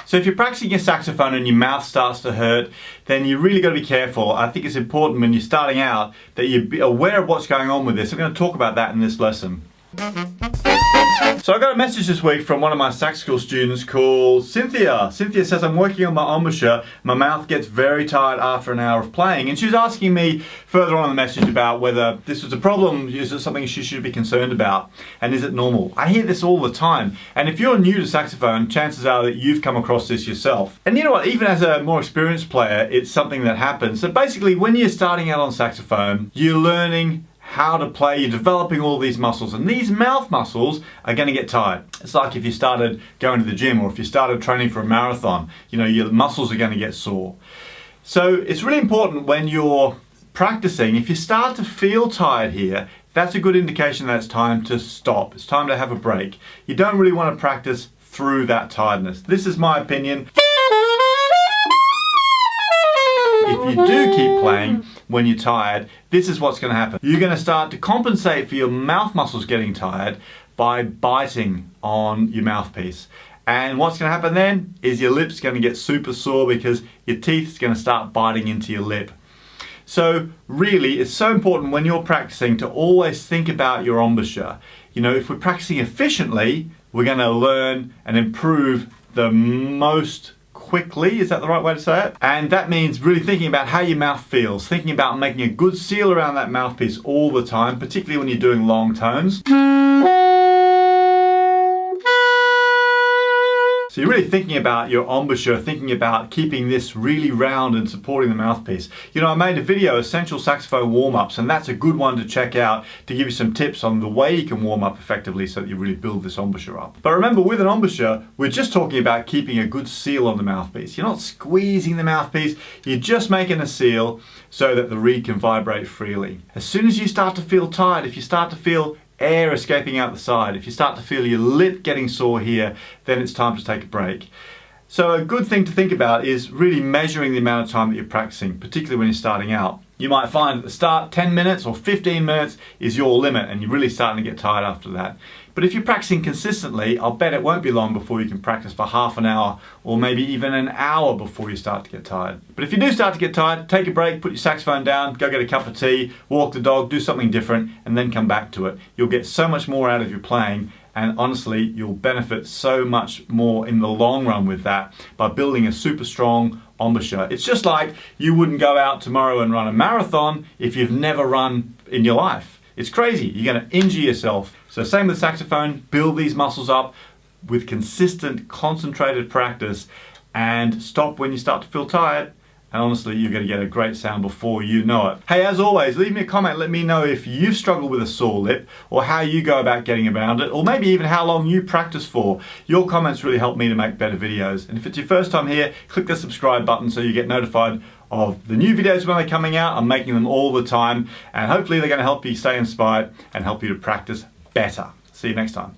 So if you're practicing your saxophone and your mouth starts to hurt, then you really got to be careful. I think it's important when you're starting out that you be aware of what's going on with this. I'm going to talk about that in this lesson. So I got a message this week from one of my Sax School students called Cynthia. Cynthia says, I'm working on my embouchure. My mouth gets very tired after an hour of playing. And she was asking me further on in the message about whether this was a problem. Is it something she should be concerned about? And is it normal? I hear this all the time. And if you're new to saxophone, chances are that you've come across this yourself. And you know what? Even as a more experienced player, it's something that happens. So basically, when you're starting out on saxophone, you're learning how to play, you're developing all these muscles, and these mouth muscles are going to get tired. It's like if you started going to the gym or if you started training for a marathon, you know, your muscles are going to get sore. So it's really important when you're practicing, if you start to feel tired here, that's a good indication that it's time to stop. It's time to have a break. You don't really want to practice through that tiredness. This is my opinion. If you do keep playing when you're tired, this is what's going to happen. You're going to start to compensate for your mouth muscles getting tired by biting on your mouthpiece. And what's going to happen then is your lip's going to get super sore because your teeth's going to start biting into your lip. So really, it's so important when you're practicing to always think about your embouchure. You know, if we're practicing efficiently, we're going to learn and improve the most quickly, is that the right way to say it? And that means really thinking about how your mouth feels, thinking about making a good seal around that mouthpiece all the time, particularly when you're doing long tones. So you're really thinking about your embouchure, thinking about keeping this really round and supporting the mouthpiece. You know, I made a video, Essential Saxophone Warm-Ups, and that's a good one to check out to give you some tips on the way you can warm up effectively so that you really build this embouchure up. But remember, with an embouchure, we're just talking about keeping a good seal on the mouthpiece. You're not squeezing the mouthpiece, you're just making a seal so that the reed can vibrate freely. As soon as you start to feel tired, if you start to feel air escaping out the side, if you start to feel your lip getting sore here, then it's time to take a break. So a good thing to think about is really measuring the amount of time that you're practicing, particularly when you're starting out. You might find at the start 10 minutes or 15 minutes is your limit and you're really starting to get tired after that. But if you're practicing consistently, I'll bet it won't be long before you can practice for half an hour or maybe even an hour before you start to get tired. But if you do start to get tired, take a break, put your saxophone down, go get a cup of tea, walk the dog, do something different, and then come back to it. You'll get so much more out of your playing, and honestly, you'll benefit so much more in the long run with that by building a super strong embouchure. It's just like you wouldn't go out tomorrow and run a marathon if you've never run in your life. It's crazy. You're going to injure yourself. So same with saxophone, build these muscles up with consistent, concentrated practice and stop when you start to feel tired. And honestly, you're going to get a great sound before you know it. Hey, as always, leave me a comment. Let me know if you've struggled with a sore lip or how you go about getting around it, or maybe even how long you practice for. Your comments really help me to make better videos. And if it's your first time here, click the subscribe button so you get notified of the new videos when they're coming out. I'm making them all the time, and hopefully they're going to help you stay inspired and help you to practice better. See you next time.